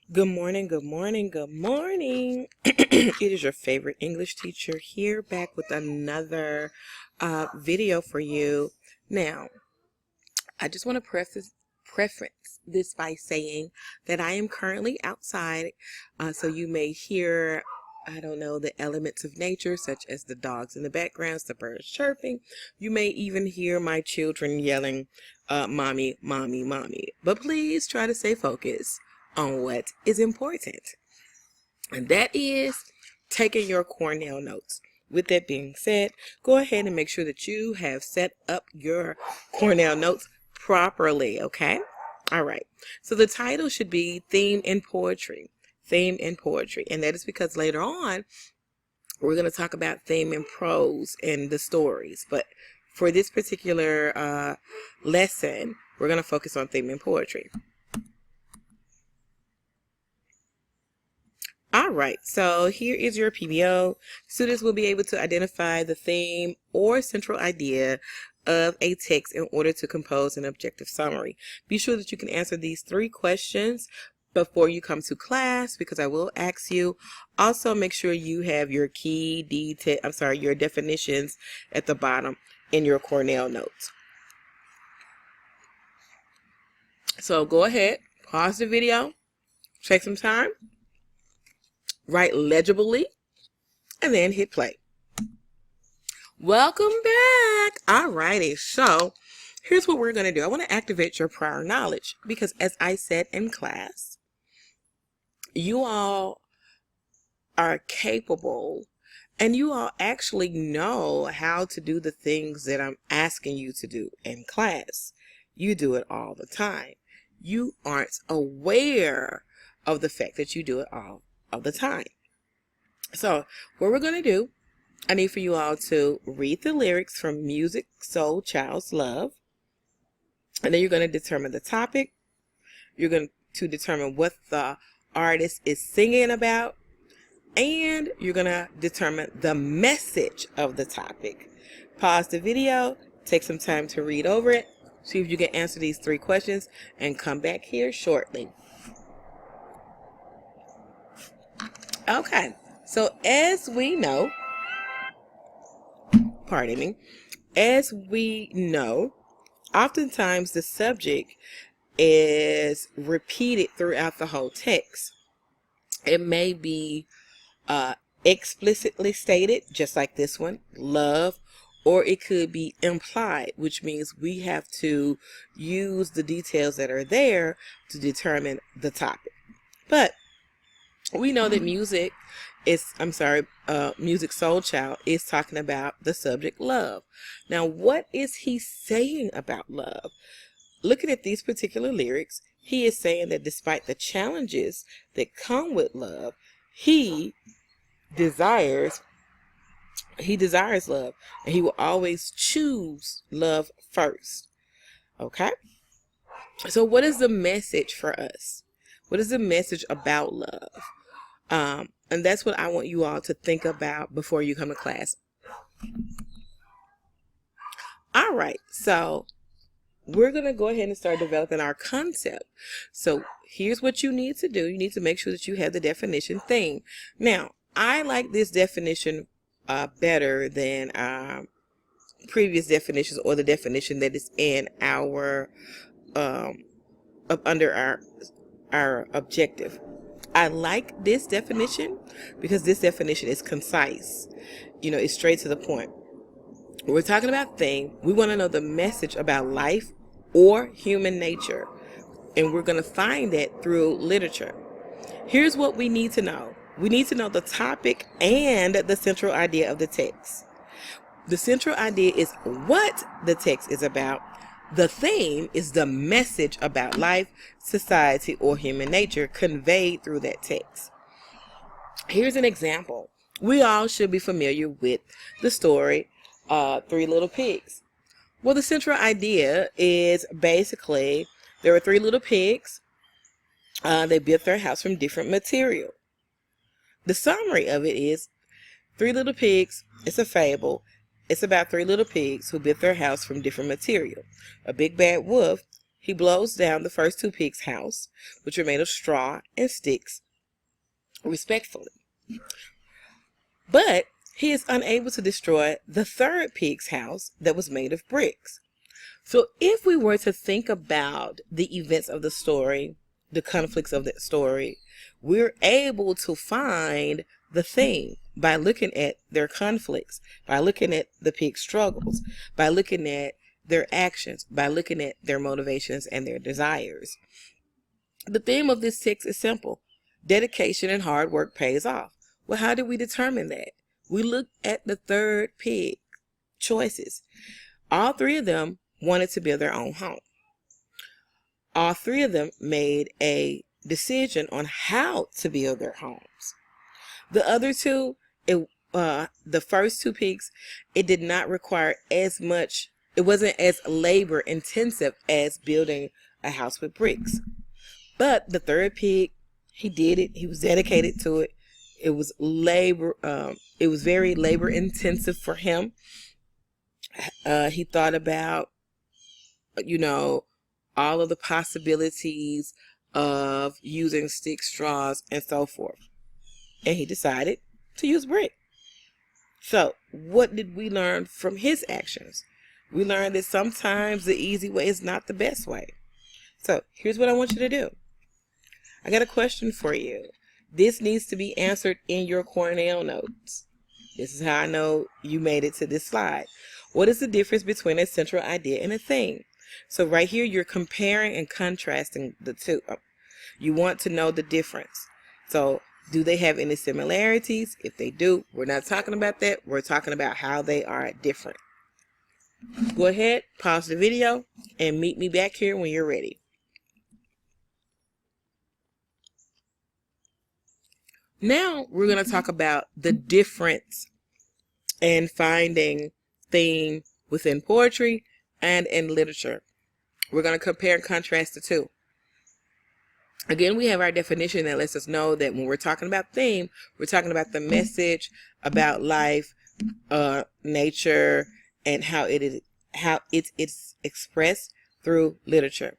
Good morning, good morning, good morning. It is your favorite English teacher here back with another video for you. Now, I just want to preference this by saying that I am currently outside, so you may hear, I don't know, the elements of nature, such as the dogs in the background, the birds chirping. You may even hear my children yelling, mommy, mommy, mommy. But please try to stay focused on what is important, and that is taking your Cornell notes. With that being said, go ahead and make sure that you have set up your Cornell notes properly, okay? All right. So the title should be Theme in Poetry. Theme in Poetry. And that is because later on, we're going to talk about theme in prose and the stories. But for this particular lesson, we're going to focus on theme in poetry. All right, so here is your PBO. Students will be able to identify the theme or central idea of a text in order to compose an objective summary. Be sure that you can answer these 3 questions before you come to class, because I will ask you. Also, make sure you have your your definitions at the bottom in your Cornell notes. So go ahead, pause the video, take some time, write legibly, and then hit play. Welcome back. Alrighty, so here's what we're going to do. I want to activate your prior knowledge because, as I said in class, you all are capable and you all actually know how to do the things that I'm asking you to do in class. You do it all the time. You aren't aware of the fact that you do it all of the time. So what we're going to do, I need for you all to read the lyrics from Musiq Soulchild's Love. And then you're going to determine the topic. You're going to determine what the artist is singing about. And you're going to determine the message of the topic. Pause the video, take some time to read over it, see if you can answer these 3 questions, and come back here shortly. Okay, so as we know, oftentimes the subject is repeated throughout the whole text. It may be explicitly stated, just like this one, love, or it could be implied, which means we have to use the details that are there to determine the topic. But we know that Musiq Soulchild is talking about the subject love. Now, what is he saying about love? Looking at these particular lyrics, he is saying that despite the challenges that come with love, he desires love, and he will always choose love first. Okay? So what is the message for us? What is the message about love? And that's what I want you all to think about before you come to class. All right, so we're going to go ahead and start developing our concept. So here's what you need to do. You need to make sure that you have the definition theme. Now, I like this definition better than previous definitions, or the definition that is in our under our objective. I like this definition because this definition is concise. It's straight to the point. When we're talking about theme, we want to know the message about life or human nature. And we're going to find that through literature. Here's what we need to know. We need to know the topic and the central idea of the text. The central idea is what the text is about. The theme is the message about life, society, or human nature conveyed through that text. Here's an example. We all should be familiar with the story, 3 Little Pigs. Well, the central idea is basically there were 3 little pigs. They built their house from different material. The summary of it is 3 Little Pigs. It's a fable. It's about 3 little pigs who built their house from different material. A big bad wolf, he blows down the first two pigs' house, which are made of straw and sticks, respectfully. But he is unable to destroy the third pig's house that was made of bricks. So if we were to think about the events of the story, the conflicts of that story, we're able to find the theme by looking at their conflicts, by looking at the pig's struggles, by looking at their actions, by looking at their motivations and their desires. The theme of this text is simple. Dedication and hard work pays off. Well, how do we determine that? We look at the third pig choices. All three of them wanted to build their own home. All three of them made a decision on how to build their homes. The other two, the first two pigs, it did not require as much, it wasn't as labor intensive as building a house with bricks. But the third pig, he did it. He was dedicated to it. It was very labor intensive for him. He thought about, all of the possibilities of using stick straws and so forth. And he decided to use brick. So what did we learn from his actions? We learned that sometimes the easy way is not the best way. So here's what I want you to do. I got a question for you. This needs to be answered in your Cornell notes. This is how I know you made it to this slide. What is the difference between a central idea and a theme? So right here, you're comparing and contrasting the two. You want to know the difference. So do they have any similarities? If they do, we're not talking about that. We're talking about how they are different. Go ahead, pause the video, and meet me back here when you're ready. Now we're going to talk about the difference in finding theme within poetry and in literature. We're going to compare and contrast the two. Again, we have our definition that lets us know that when we're talking about theme, we're talking about the message about life, nature, and how it's expressed through literature.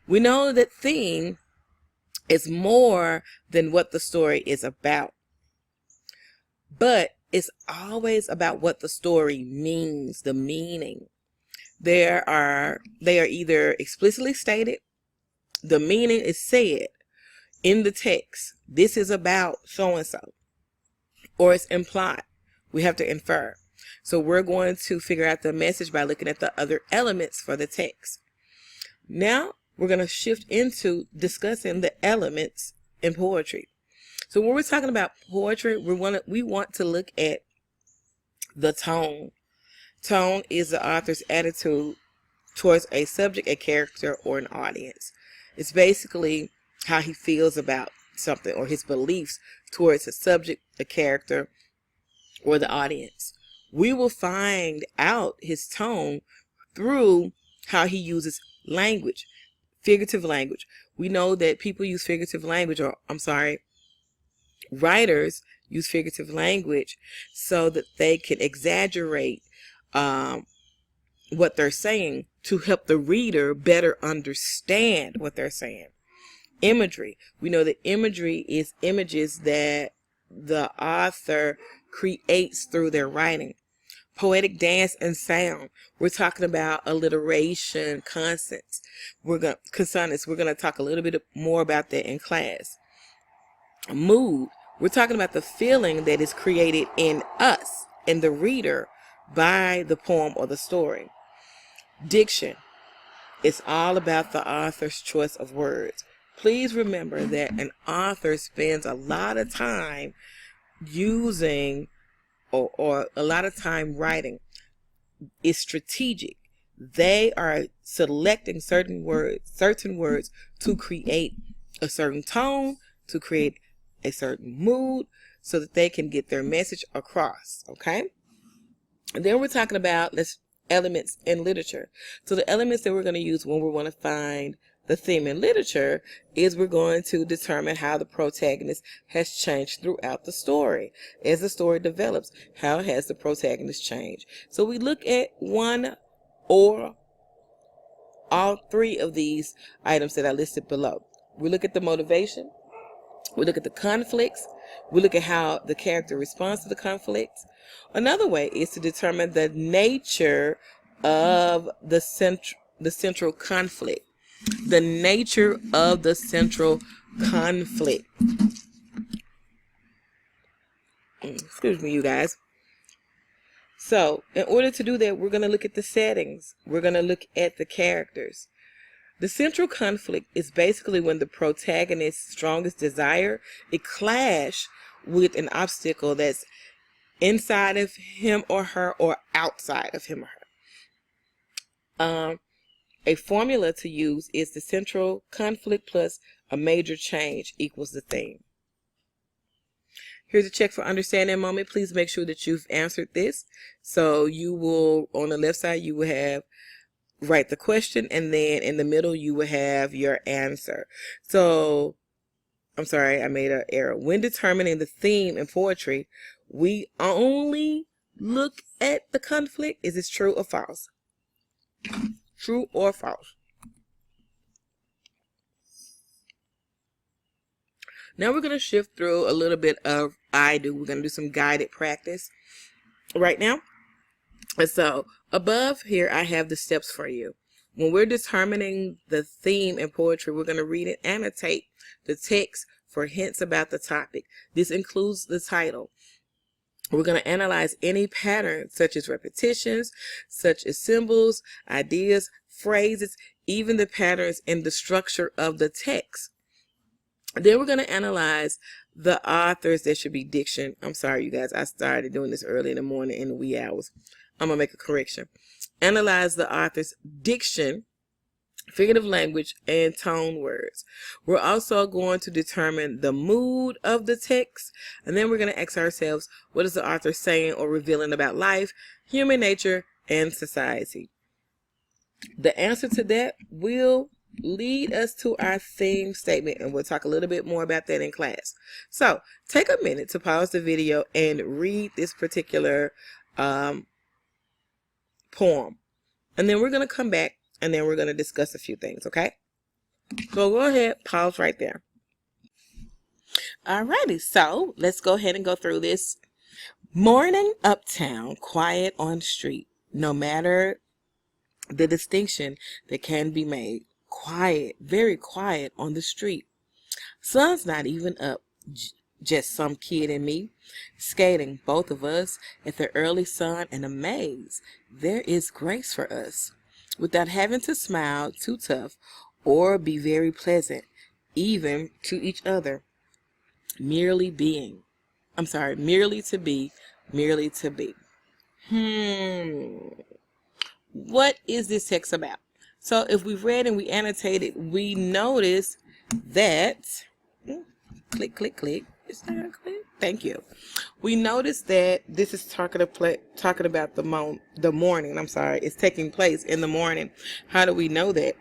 We know that theme is more than what the story is about, but it's always about what the story means, the meaning. They are either explicitly stated, the meaning is said in the text, this is about so-and-so, or it's implied. We have to infer. So we're going to figure out the message by looking at the other elements for the text. Now we're going to shift into discussing the elements in poetry. So when we're talking about poetry, we want to look at the tone. Tone is the author's attitude towards a subject, a character, or an audience. It's basically how he feels about something or his beliefs towards a subject, a character, or the audience. We will find out his tone through how he uses language, figurative language. We know that people use figurative language, writers use figurative language so that they can exaggerate what they're saying to help the reader better understand what they're saying. Imagery. We know that imagery is images that the author creates through their writing. Poetic dance and sound. We're talking about alliteration, consonants. We're going to talk a little bit more about that in class. Mood. We're talking about the feeling that is created in us, in the reader, by the poem or the story. Diction. It's all about the author's choice of words. Please remember that an author spends a lot of time using or a lot of time writing. It's strategic. They are selecting certain words to create a certain tone, to create a certain mood, so that they can get their message across. Okay? And then we're talking about elements in literature. So the elements that we're going to use when we want to find the theme in literature is we're going to determine how the protagonist has changed throughout the story. As the story develops, how has the protagonist changed? So we look at one or all three of these items that I listed below. We look at the motivation, we look at the conflicts, we look at how the character responds to the conflicts. Another way is to determine the nature of the central conflict. The nature of the central conflict. Excuse me, you guys. So, in order to do that, we're going to look at the settings. We're going to look at the characters. The central conflict is basically when the protagonist's strongest desire, it clash with an obstacle that's inside of him or her or outside of him or her. A formula to use is the central conflict plus a major change equals the theme. Here's a check for understanding moment. Please make sure that you've answered this. So you will, on the left side, you will have write the question, and then in the middle you will have your answer. So, I'm sorry, I made an error. When determining the theme in poetry, we only look at the conflict. Is this true or false? True or false? Now we're going to shift through a little bit of I do. We're going to do some guided practice right now. And so above here, I have the steps for you. When we're determining the theme in poetry, we're going to read and annotate the text for hints about the topic. This includes the title. We're going to analyze any patterns such as repetitions, such as symbols, ideas, phrases, even the patterns in the structure of the text. Then we're going to analyze the authors. There should be diction. I'm sorry, you guys. I started doing this early in the morning in the wee hours. I'm going to make a correction. Analyze the author's diction, figurative language, and tone words. We're also going to determine the mood of the text. And then we're going to ask ourselves, what is the author saying or revealing about life, human nature, and society? The answer to that will lead us to our theme statement, and we'll talk a little bit more about that in class. So take a minute to pause the video and read this particular poem, and then we're going to come back and then we're going to discuss a few things. Okay, so go ahead, pause right there. Alrighty, so let's go ahead and go through this. Morning uptown, quiet on street, no matter the distinction that can be made. Quiet, very quiet on the street. Sun's not even up, just some kid and me, skating, both of us, at the early sun and amaze. There is grace for us, without having to smile too tough or be very pleasant, even to each other. Merely being. I'm sorry, merely to be, merely to be. What is this text about? So if we've read and we annotated, we notice that, click, click, click. Is that a click? Thank you. We notice that this is talking about the morning. I'm sorry, it's taking place in the morning. How do we know that?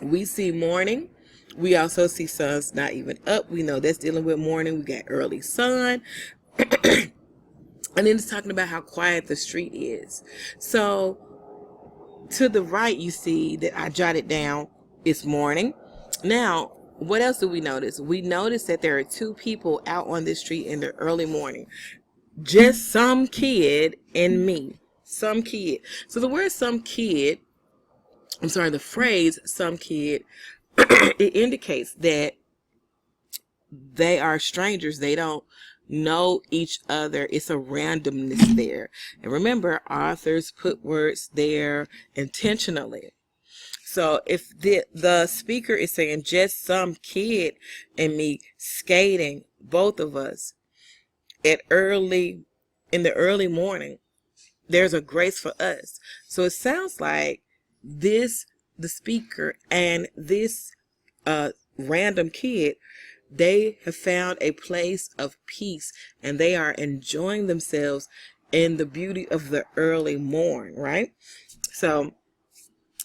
We see morning. We also see sun's not even up. We know that's dealing with morning. We got early sun. And then it's talking about how quiet the street is. So to the right, you see that I jotted down, it's morning. Now, what else do we notice? We notice that there are two people out on the street in the early morning. Just some kid and me. Some kid. So the word some kid, the phrase some kid, it indicates that they are strangers. They don't know each other. It's a randomness there. And remember, authors put words there intentionally. So if the speaker is saying just some kid and me skating, both of us, in the early morning, there's a grace for us. So it sounds like the speaker and this random kid, they have found a place of peace and they are enjoying themselves in the beauty of the early morn, right? So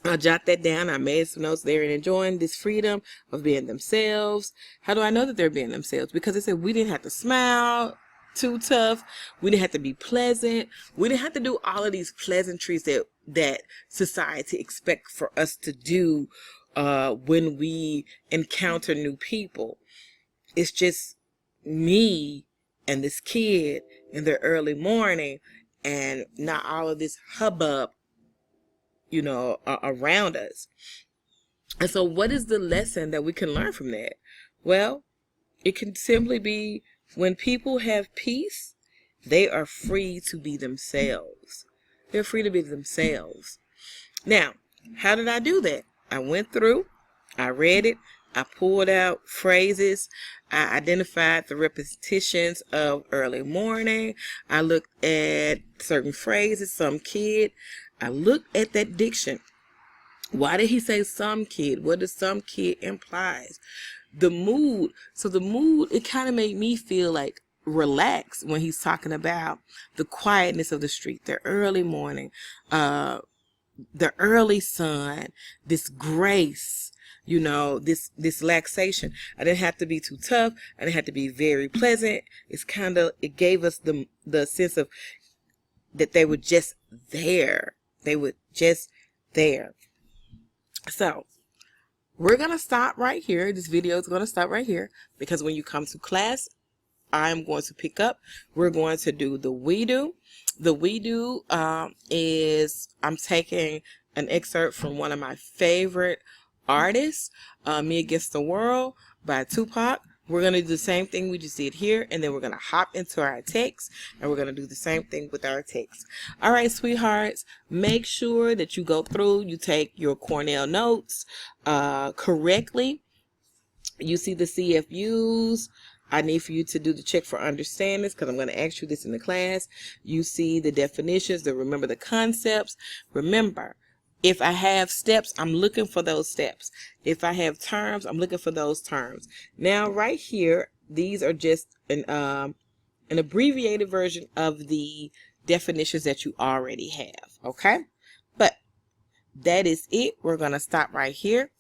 I jot that down. I made some notes there and enjoying this freedom of being themselves. How do I know that they're being themselves? Because they said we didn't have to smile too tough. We didn't have to be pleasant. We didn't have to do all of these pleasantries that that society expects for us to do when we encounter new people. It's just me and this kid in the early morning, and not all of this hubbub, around us. And so what is the lesson that we can learn from that? Well, it can simply be, when people have peace, they are free to be themselves. They're free to be themselves. Now, how did I do that? I went through, I read it, I pulled out phrases, I identified the repetitions of early morning, I looked at certain phrases, some kid, I looked at that diction. Why did he say some kid? What does some kid implies? The mood. So the mood, it kind of made me feel like relaxed when he's talking about the quietness of the street, the early morning, the early sun, this grace, this relaxation. I didn't have to be too tough. I didn't have to be very pleasant. It gave us the sense of that they were just there. They were just there. So we're going to stop right here. This video is going to stop right here, because when you come to class, I'm going to pick up. We're going to do the we do. The we do is, I'm taking an excerpt from one of my favorite artists, Me Against the World by Tupac. We're going to do the same thing we just did here, and then we're going to hop into our text, and we're going to do the same thing with our text. All right, sweethearts, make sure that you go through, you take your Cornell notes correctly. You see the CFUs. I need for you to do the check for understandings, because I'm going to ask you this in the class. You see the definitions, remember the concepts. Remember, if I have steps, I'm looking for those steps. If I have terms, I'm looking for those terms. Now, right here, these are just an abbreviated version of the definitions that you already have, okay? But that is it. We're going to stop right here.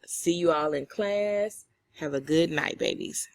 See you all in class. Have a good night, babies.